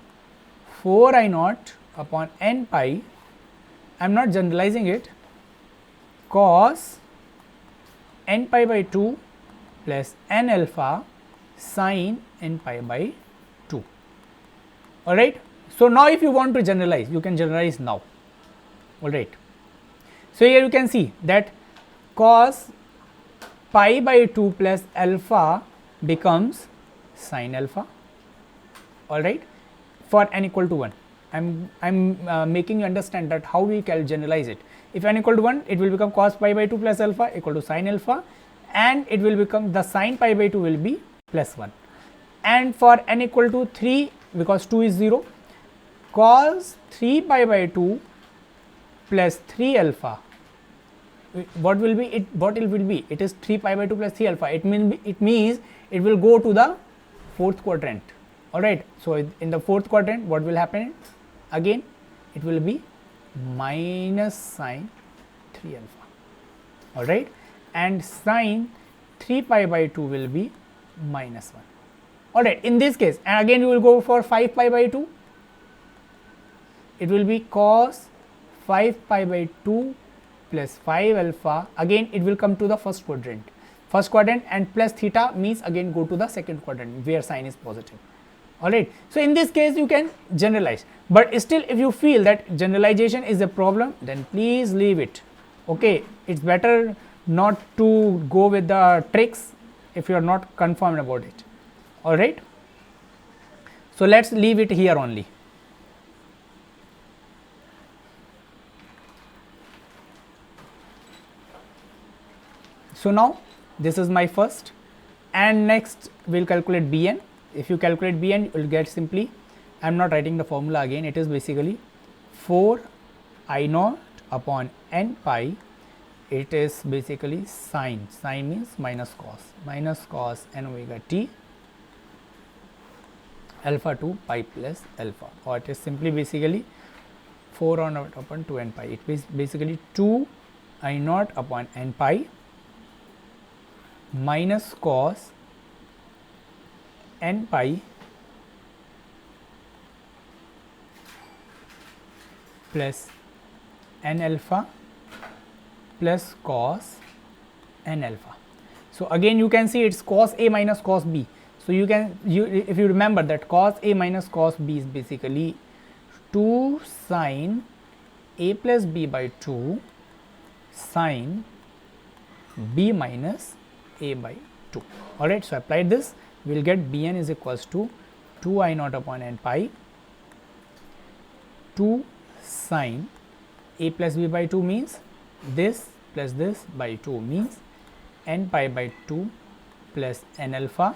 4 I naught upon n pi, I am not generalizing it, cos n pi by 2 plus n alpha sin n pi by 2. Alright. So now if you want to generalize, you can generalize now. Alright. So here you can see that cos pi by 2 plus alpha becomes sin alpha, alright, for n equal to 1. I am making you understand that how we can generalize it. If n equal to 1, it will become cos pi by 2 plus alpha equal to sin alpha, and it will become the sin pi by 2 will be plus 1. And for n equal to 3, because 2 is 0, cos 3 pi by 2 plus 3 alpha, what will be it? What it will be? It is 3 pi by 2 plus 3 alpha. It means it will go to the fourth quadrant. Alright. So in the fourth quadrant, what will happen? Again, it will be minus sine 3 alpha. Alright. And sine 3 pi by 2 will be minus 1. Alright. In this case, and again we will go for 5 pi by 2. It will be cos 5 pi by 2 plus 5 alpha. Again it will come to the first quadrant, and plus theta means again go to the second quadrant where sine is positive. Alright. So in this case you can generalize, but still if you feel that generalization is a problem, then please leave it. Okay, it's better not to go with the tricks if you are not confirmed about it. Alright. So let's leave it here only. So now this is my first, and next we will calculate Bn. If you calculate Bn, you will get simply, I am not writing the formula again, it is basically 4 I naught upon n pi, it is basically sine means minus cos n omega t alpha to pi plus alpha, or it is simply basically 4 I naught upon 2 n pi, it is basically 2 I naught upon n pi minus cos n pi plus n alpha plus cos n alpha. So again you can see it's cos A minus cos B. So you can, if you remember that cos A minus cos B is basically 2 sin A plus B by 2 sin B minus A by 2. Alright, so apply this, we will get Bn is equals to 2 I naught upon n pi 2 sin A plus B by 2 means this plus this by 2 means n pi by 2 plus n alpha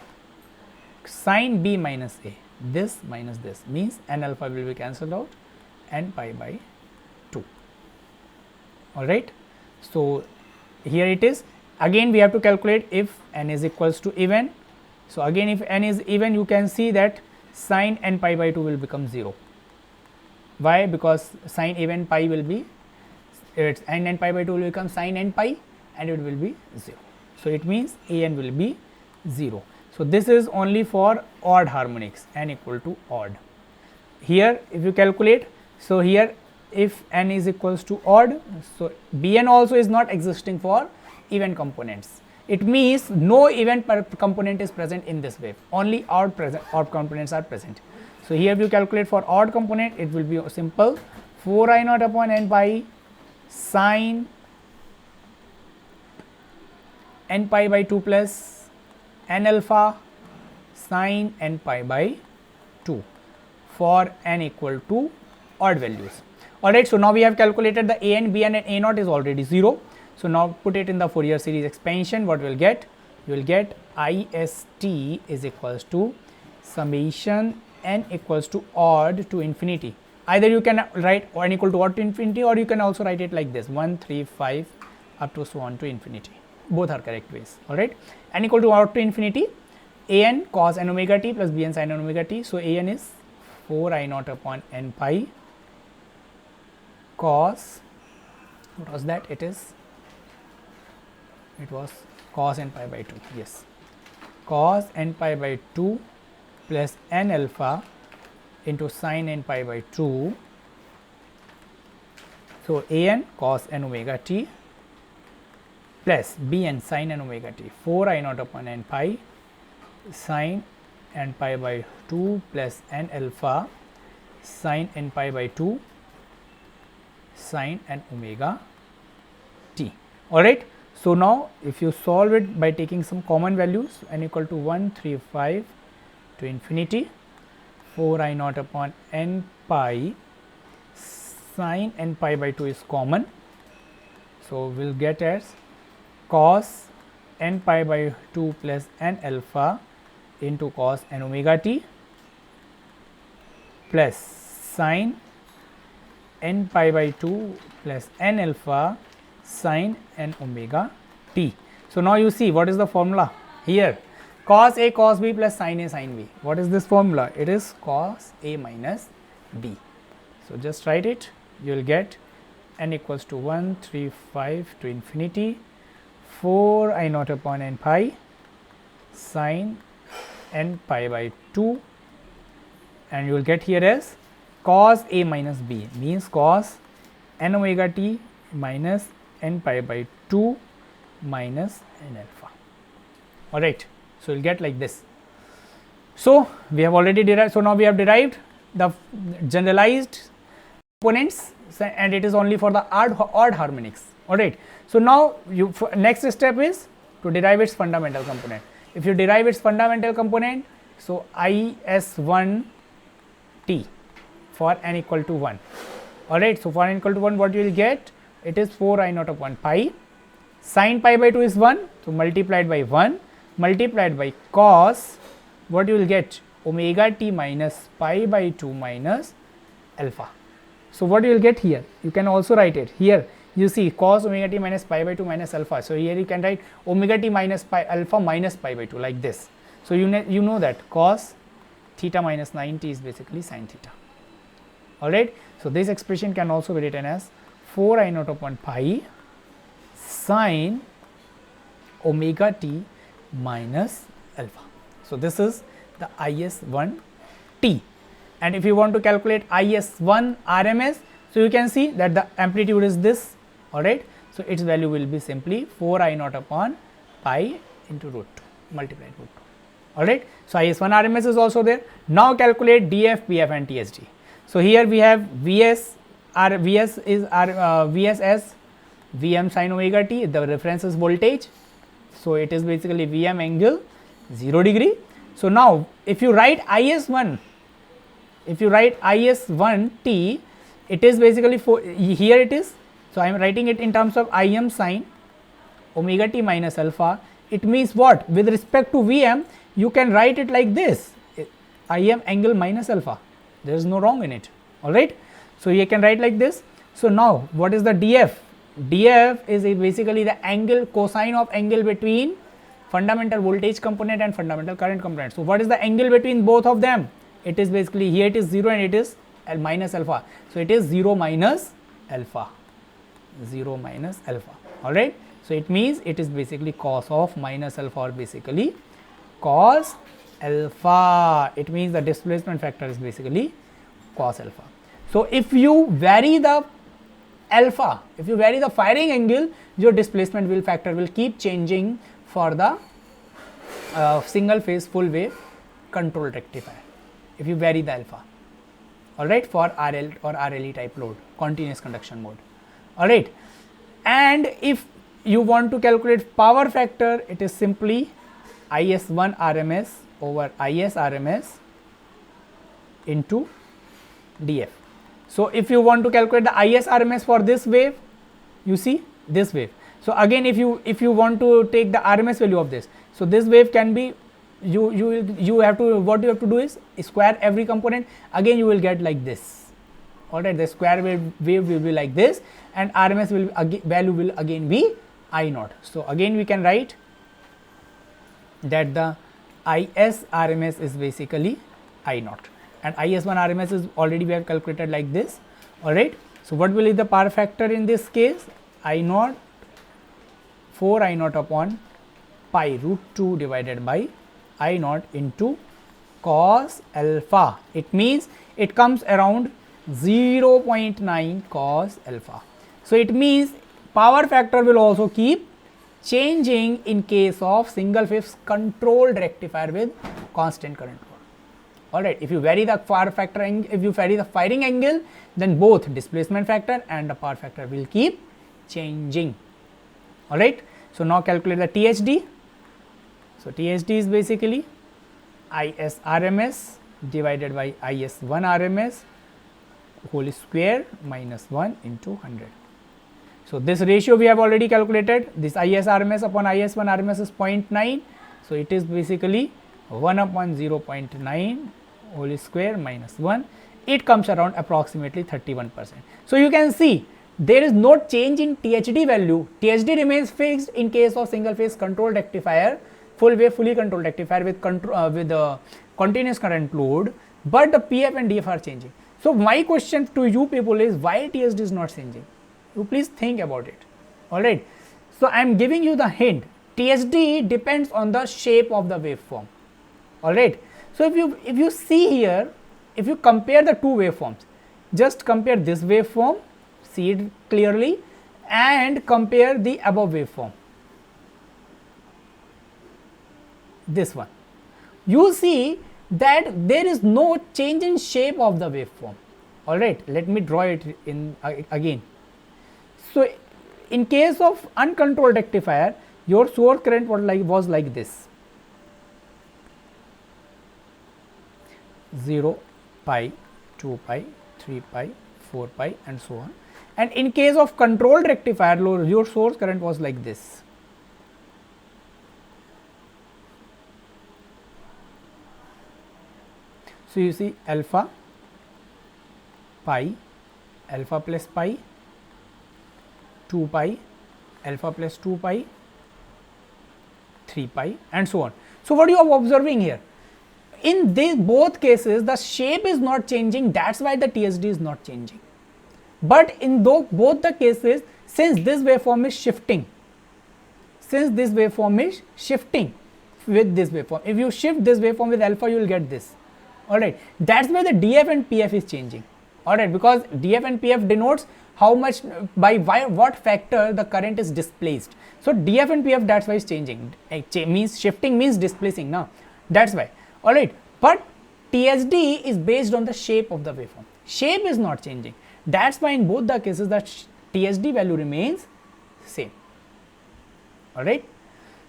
sin B minus A, this minus this means n alpha will be cancelled out, n pi by 2. Alright, so here it is. Again we have to calculate if n is equals to even. So again if n is even, you can see that sin n pi by 2 will become 0. Why? Because sin even pi will be, it's n pi by 2 will become sin n pi and it will be 0. So it means an will be 0. So this is only for odd harmonics, n equal to odd. Here if you calculate, so here if n is equals to odd, so Bn also is not existing for even components. It means no even component is present in this wave, only odd components are present. So here if you calculate for odd component, it will be simple 4 I naught upon n pi sin n pi by 2 plus n alpha sin n pi by 2 for n equal to odd values. Alright, so now we have calculated the an, bn and a naught is already 0. So now put it in the Fourier series expansion, what we will get? You will get ist is equals to summation n equals to odd to infinity. Either you can write n equal to odd to infinity, or you can also write it like this 1, 3, 5 up to so on to infinity. both are correct ways. All right, n equal to out to infinity, a n cos n omega t plus b n sin n omega t. So a n is 4 I naught upon n pi cos, what was that? It was cos n pi by 2, yes, cos n pi by 2 plus n alpha into sin n pi by 2. So a n cos n omega t plus b n sin n omega t, 4 I naught upon n pi sin n pi by 2 plus n alpha sin n pi by 2 sin n omega t. All right. So now if you solve it by taking some common values, n equal to 135 to infinity, 4 I naught upon n pi sin n pi by 2 is common. So we will get as cos n pi by 2 plus n alpha into cos n omega t plus sin n pi by 2 plus n alpha sin n omega t. So now you see what is the formula here, cos a cos b plus sin a sin b. What is this formula? It is cos a minus b. So just write it, you will get n equals to 135 to infinity 4 I naught upon n pi sin n pi by 2, and you will get here as cos a minus b, means cos n omega t minus n pi by 2 minus n alpha. All right. So, you will get like this. So, we have already derived. So, now we have derived the generalized components, and it is only for the odd harmonics. All right. So, now you next step is to derive its fundamental component. If you derive its fundamental component, so IS1 t for n equal to 1. All right. So, for n equal to 1, what you will get? It is 4 I naught upon pi, sin pi by 2 is 1. So, multiplied by 1 multiplied by cos, what you will get? Omega t minus pi by 2 minus alpha. So, what you will get here? You can also write it here. You see cos omega t minus pi by 2 minus alpha. So, here you can write omega t minus pi alpha minus pi by 2 like this. So, you know that cos theta minus 90 is basically sin theta. All right. So, this expression can also be written as 4 I naught upon pi sin omega t minus alpha. So, this is the IS1 t, and if you want to calculate IS1 RMS, so you can see that the amplitude is this. All right. So, its value will be simply 4 I naught upon pi into root 2 multiplied root 2. All right. So, IS1 RMS is also there. Now, calculate DF, PF and TSG. So, here we have VS as Vm sin omega t, the reference is voltage. So, it is basically Vm angle 0 degree. So, now if you write IS1 t, it is basically here it is. So, I am writing it in terms of Im sin omega t minus alpha. It means what? With respect to Vm, you can write it like this, Im angle minus alpha. There is no wrong in it. All right. So, you can write like this. So, now what is the DF? DF is basically the angle, cosine of angle between fundamental voltage component and fundamental current component. So, what is the angle between both of them? It is basically, here it is 0 and it is minus alpha. So, it is 0 minus alpha, 0 minus alpha. All right. So, it means it is basically cos of minus alpha, or basically cos alpha. It means the displacement factor is basically cos alpha. So, if you vary the alpha, if you vary the firing angle, your displacement factor will keep changing for the single phase full wave control rectifier, if you vary the alpha. All right, for RL or RLE type load, continuous conduction mode. All right, and if you want to calculate power factor, it is simply IS1 RMS over IS RMS into DF. So, if you want to calculate the IS RMS for this wave, you see this wave. So, again if you want to take the RMS value of this, so this wave can be, you have to, what you have to do is square every component, again you will get like this. All right, the square wave will be like this, and RMS value will again be I naught. So, again we can write that the IS RMS is basically I naught, and IS1 RMS is already we have calculated like this, alright. So, what will be the power factor in this case? I naught 4 I naught upon pi root 2 divided by I naught into cos alpha. It means it comes around 0.9 cos alpha. So, it means power factor will also keep changing in case of single phase controlled rectifier with constant current load. Alright, if you vary the power factor, if you vary the firing angle, then both displacement factor and the power factor will keep changing. Alright, so now calculate the THD. So, THD is basically IS RMS divided by IS1 RMS whole square minus 1 into 100. So, this ratio we have already calculated, this IS RMS upon IS1 RMS is 0.9. So, it is basically 1 upon 0.9 whole square minus 1, it comes around approximately 31%. So, you can see there is no change in THD value, THD remains fixed in case of single phase controlled rectifier, full wave fully controlled rectifier with continuous current load, but the PF and DF are changing. So, my question to you people is why THD is not changing? You please think about it, alright. So, I am giving you the hint, THD depends on the shape of the waveform, alright. So, if you see here, if you compare the two waveforms, just compare this waveform, see it clearly, and compare the above waveform, this one, you see that there is no change in shape of the waveform, alright. Let me draw it in again. So, in case of uncontrolled rectifier, your source current was like this, 0, pi, 2 pi, 3 pi, 4 pi and so on, and in case of controlled rectifier, your source current was like this. So, you see alpha, pi, alpha plus pi, 2 pi, alpha plus 2 pi, 3 pi and so on. So, what you are observing here? In these both cases, the shape is not changing, that is why the THD is not changing. But in both the cases, since this waveform is shifting, with this waveform, if you shift this waveform with alpha, you will get this, alright. That is why the DF and PF is changing, alright, because DF and PF denotes how much by what factor the current is displaced. So, DF and PF, that is why it is changing, means shifting means displacing now, that is why, alright. But THD is based on the shape of the waveform, shape is not changing, that is why in both the cases that THD value remains same, alright.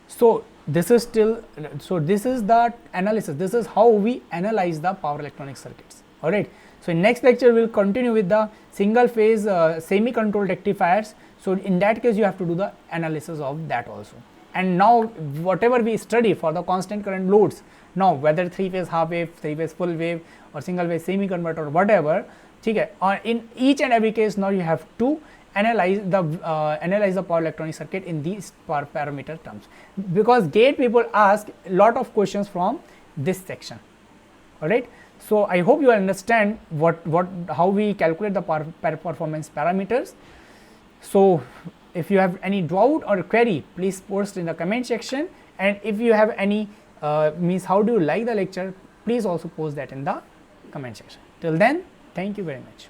So, this is still, so this is the analysis, this is how we analyze the power electronic circuits, alright. So, in next lecture we will continue with the single phase semi controlled rectifiers. So, in that case you have to do the analysis of that also. And now whatever we study for the constant current loads, now whether 3 phase half wave, 3 phase full wave or single phase semi converter or whatever, in each and every case now you have to analyze the power electronic circuit in these parameter terms, because GATE people ask lot of questions from this section, alright. So, I hope you understand how we calculate the power performance parameters. So, if you have any doubt or query, please post in the comment section, and if you have any means how do you like the lecture, please also post that in the comment section. Till then, thank you very much.